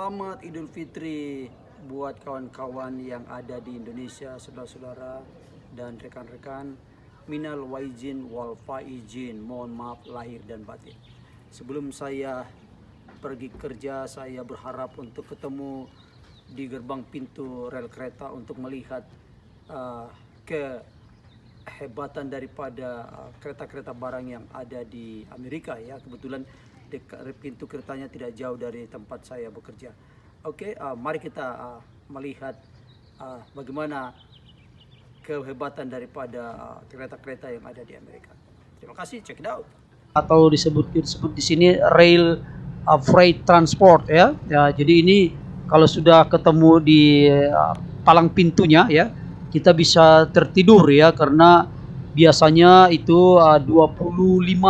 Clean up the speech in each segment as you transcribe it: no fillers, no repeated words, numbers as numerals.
Selamat Idul Fitri buat kawan-kawan yang ada di Indonesia, saudara-saudara dan rekan-rekan. Minal waizin wal faizin, mohon maaf lahir dan batin. Sebelum saya pergi kerja, saya berharap untuk ketemu di gerbang pintu rel kereta untuk melihat kehebatan daripada kereta-kereta barang yang ada di Amerika ya. Kebetulan pintu keretanya tidak jauh dari tempat saya bekerja. Oke, mari kita melihat bagaimana kehebatan daripada kereta-kereta yang ada di Amerika. Terima kasih, check it out. Atau disebut di sini rail freight transport ya. Jadi ini kalau sudah ketemu di palang pintunya ya, kita bisa tertidur ya, karena biasanya itu 25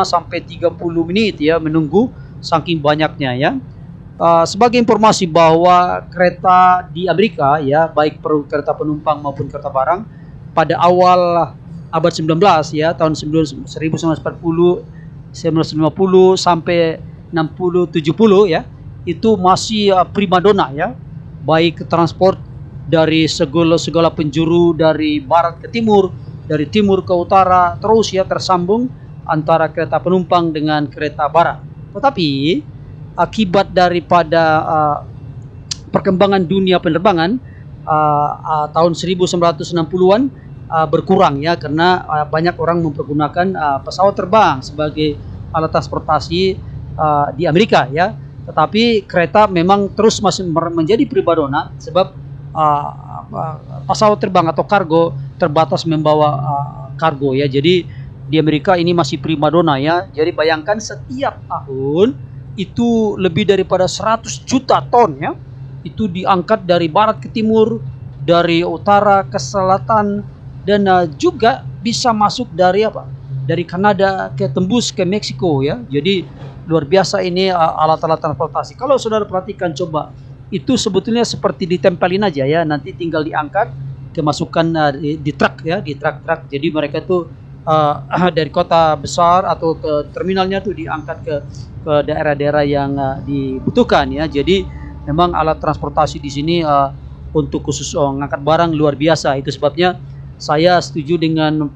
sampai 30 menit ya menunggu saking banyaknya ya. Sebagai informasi bahwa kereta di Amerika ya, baik kereta penumpang maupun kereta barang, pada awal abad 19 ya, tahun 1940, 1950 sampai 60 70 ya, itu masih primadona ya, baik transport dari segala penjuru, dari barat ke timur, dari timur ke utara, terus ya tersambung antara kereta penumpang dengan kereta barang. Tetapi akibat daripada perkembangan dunia penerbangan tahun 1960-an berkurang ya, karena banyak orang mempergunakan pesawat terbang sebagai alat transportasi di Amerika ya. Tetapi kereta memang terus masih menjadi primadona, sebab pesawat terbang atau kargo terbatas membawa kargo ya. Jadi di Amerika ini masih primadona ya. Jadi bayangkan setiap tahun itu lebih daripada 100 juta ton ya, itu diangkat dari barat ke timur, dari utara ke selatan, dan juga bisa masuk dari dari Kanada tembus ke Meksiko ya. Jadi luar biasa ini alat-alat transportasi. Kalau saudara perhatikan coba, itu sebetulnya seperti ditempelin aja ya, nanti tinggal diangkat kemasukan di truk ya, di truk. Jadi mereka tuh dari kota besar atau ke terminalnya tuh diangkat ke daerah-daerah yang dibutuhkan ya. Jadi memang alat transportasi di sini untuk khusus ngangkat barang luar biasa. Itu sebabnya saya setuju dengan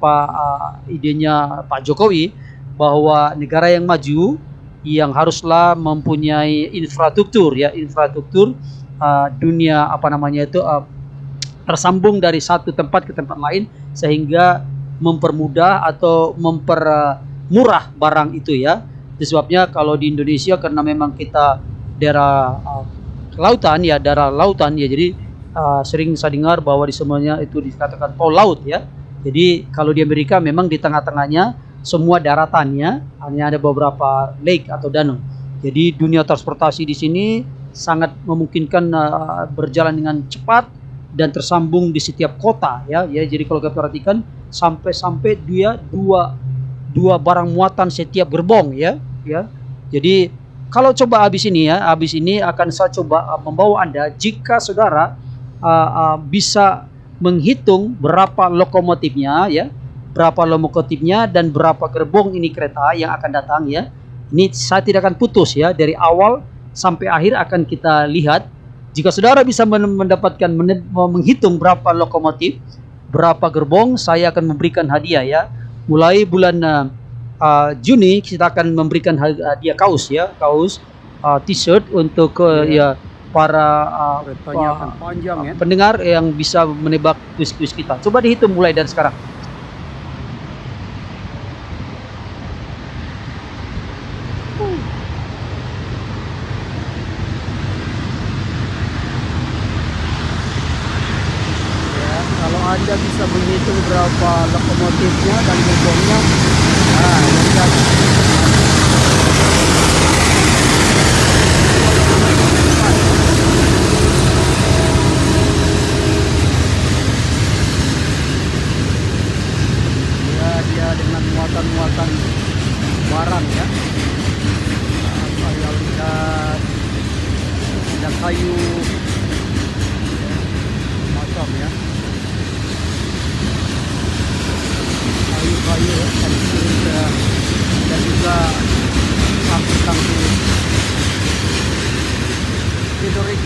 idenya Pak Jokowi bahwa negara yang maju yang haruslah mempunyai infrastruktur ya, infrastruktur dunia tersambung dari satu tempat ke tempat lain, sehingga mempermudah atau mempermurah barang itu ya. Itu sebabnya kalau di Indonesia, karena memang kita daerah lautan ya, jadi sering saya dengar bahwa di semuanya itu dikatakan tol laut ya. Jadi kalau di Amerika memang di tengah-tengahnya semua daratannya, hanya ada beberapa lake atau danau. Jadi dunia transportasi di sini sangat memungkinkan berjalan dengan cepat dan tersambung di setiap kota ya. Jadi kalau kita perhatikan sampai dia dua barang muatan setiap gerbong ya. Jadi kalau coba habis ini akan saya coba membawa Anda, jika saudara bisa menghitung berapa lokomotifnya ya, dan berapa gerbong ini kereta yang akan datang ya. Ini saya tidak akan putus ya, dari awal sampai akhir akan kita lihat. Jika saudara bisa menghitung berapa lokomotif, berapa gerbong, saya akan memberikan hadiah ya. Mulai bulan Juni kita akan memberikan hadiah kaos ya, t-shirt untuk ya para pendengar yang bisa menebak kuis-kuis kita. Coba dihitung mulai dari sekarang. Kalau Anda bisa menghitung berapa lokomotifnya dan gerbongnya, dia dengan muatan barang ya. Saya lihat ada kayu macam ya. Kayu dan juga tangki hidrolik.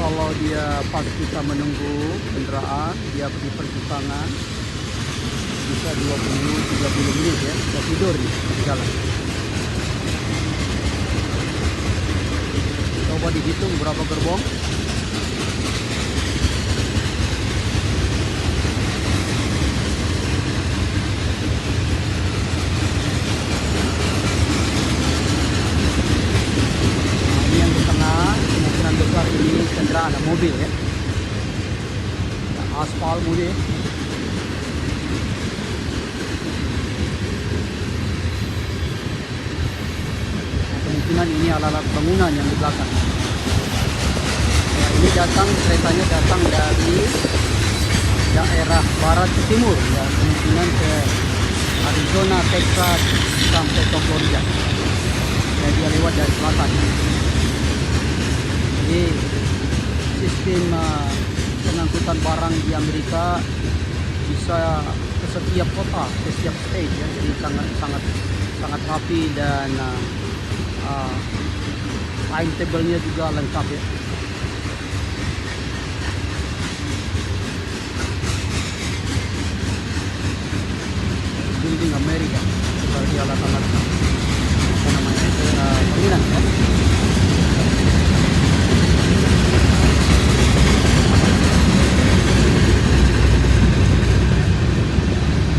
kalau dia pas kita menunggu kendaraan, dia di persimpangan bisa 20-30 menit ya, kita tidur di jalan. Coba dihitung berapa gerbong. Ini yang di tengah, kemungkinan besar ini kendaraan mobil ya. Aspal mobil. Kemungkinan ini alat-alat bangunan yang di belakang. Ini keretanya datang dari daerah barat ke timur ya, kemungkinan ke Arizona, Texas sampai ke Florida. Ya, dia lewat dari selatan. Jadi sistem pengangkutan barang di Amerika bisa ke setiap kota, ke setiap state ya. Jadi sangat rapi dan timetable-nya juga lengkap ya. Building Amerika seperti alat-alat apa namanya bangunan ya.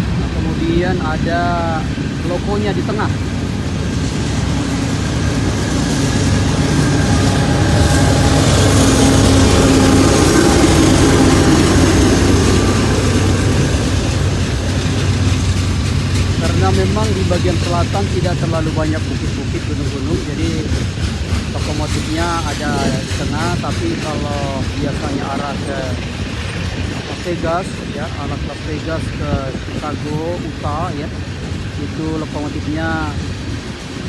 Nah, kemudian ada logonya di tengah. Karena memang di bagian selatan tidak terlalu banyak bukit-bukit, gunung-gunung, jadi lokomotifnya ada di tengah. Tapi kalau biasanya arah ke Las Vegas ya, arah Las Vegas ke Chicago, Utah ya, itu lokomotifnya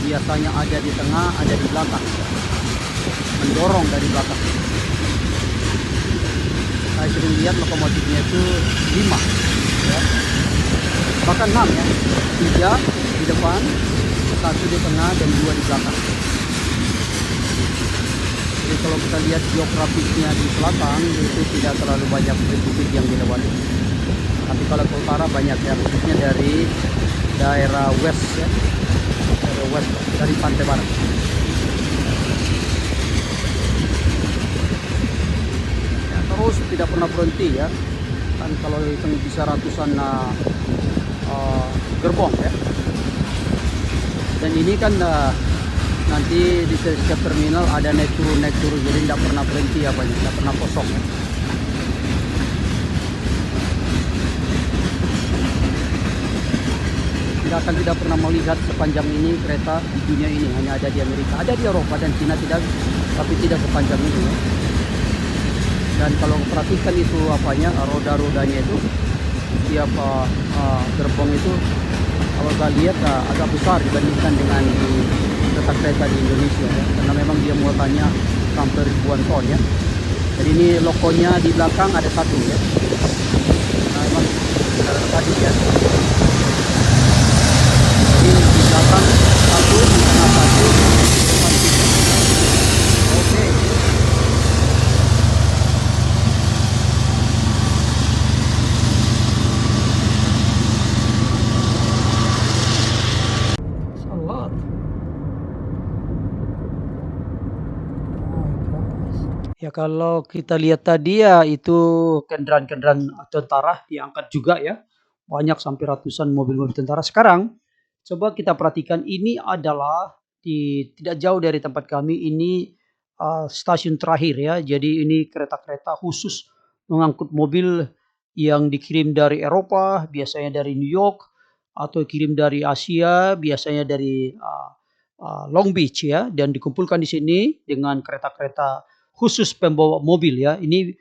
biasanya ada di tengah, ada di belakang, mendorong dari belakang. Saya sering lihat lokomotifnya itu 5 ya, bahkan 6 ya, 3 di depan, 1 di tengah, dan 2 di belakang. Jadi kalau kita lihat geografisnya di selatan itu tidak terlalu banyak bukit yang dilewati. Tapi kalau ke utara banyak ya, khususnya dari daerah west ya, dari pantai barat. Ya, terus tidak pernah berhenti ya, kan kalau hitung bisa ratusan gerbong ya. Dan ini kan nanti di setiap terminal ada naik turun, jadi tidak pernah berhenti ya, banyak, tidak pernah kosong ya. Tidak pernah melihat sepanjang ini kereta di dunia ini, hanya ada di Amerika, ada di Eropa dan Cina tidak, tapi tidak sepanjang ini ya. Dan kalau perhatikan itu apanya, roda-rodanya itu tiap gerbong itu kalau saya lihat agak besar dibandingkan dengan di kereta-kereta di Indonesia ya, karena memang dia muatannya sampai ribuan ton ya. Jadi ini lokonya di belakang ada 1 ya. Nah, memang tadi ya. Jadi di belakang 1, di tengah 1, oke. Salat. Ya kalau kita lihat tadi ya itu kendaraan-kendaraan tentara diangkat juga ya. Banyak sampai ratusan mobil-mobil tentara. Sekarang coba kita perhatikan, ini adalah tidak jauh dari tempat kami ini, stasiun terakhir ya. Jadi ini kereta-kereta khusus mengangkut mobil yang dikirim dari Eropa, biasanya dari New York, atau kirim dari Asia, biasanya dari Long Beach ya, dan dikumpulkan di sini dengan kereta-kereta khusus pembawa mobil ya. Ini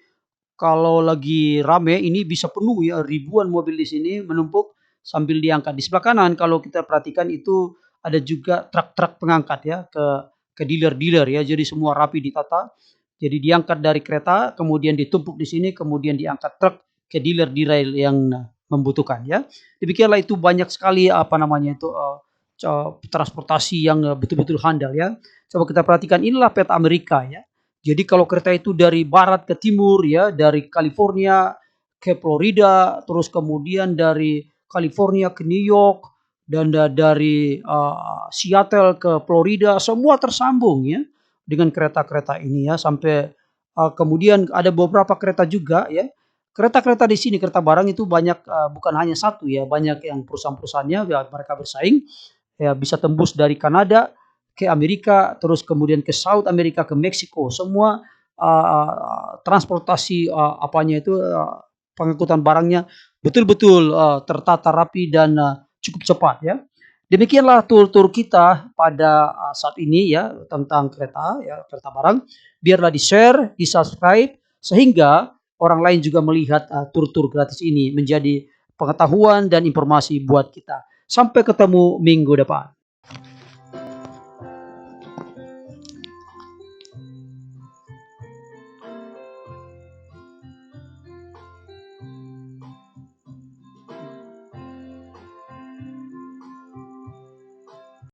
kalau lagi rame ini bisa penuh ya, ribuan mobil di sini menumpuk sambil diangkat. Di sebelah kanan kalau kita perhatikan itu ada juga truk-truk pengangkat ya ke dealer-dealer ya. Jadi semua rapi ditata. Jadi diangkat dari kereta, kemudian ditumpuk di sini, kemudian diangkat truk ke dealer-dealer yang membutuhkan ya. Demikianlah, itu banyak sekali apa namanya itu transportasi yang betul-betul handal ya. Coba kita perhatikan, inilah peta Amerika ya. Jadi kalau kereta itu dari barat ke timur ya, dari California ke Florida, terus kemudian dari California ke New York dan dari Seattle ke Florida, semua tersambung ya dengan kereta-kereta ini ya, sampai kemudian ada beberapa kereta juga ya. Kereta-kereta di sini, kereta barang itu banyak, bukan hanya satu ya, banyak yang perusahaan-perusahaannya ya, mereka bersaing ya, bisa tembus dari Kanada ke Amerika, terus kemudian ke South Amerika, ke Meksiko, semua transportasi apanya itu pengangkutan barangnya betul-betul tertata rapi dan cukup cepat ya. Demikianlah tur-tur kita pada saat ini ya, tentang kereta ya, kereta barang. Biarlah di-share, di-subscribe sehingga orang lain juga melihat tur-tur gratis ini menjadi pengetahuan dan informasi buat kita. Sampai ketemu minggu depan.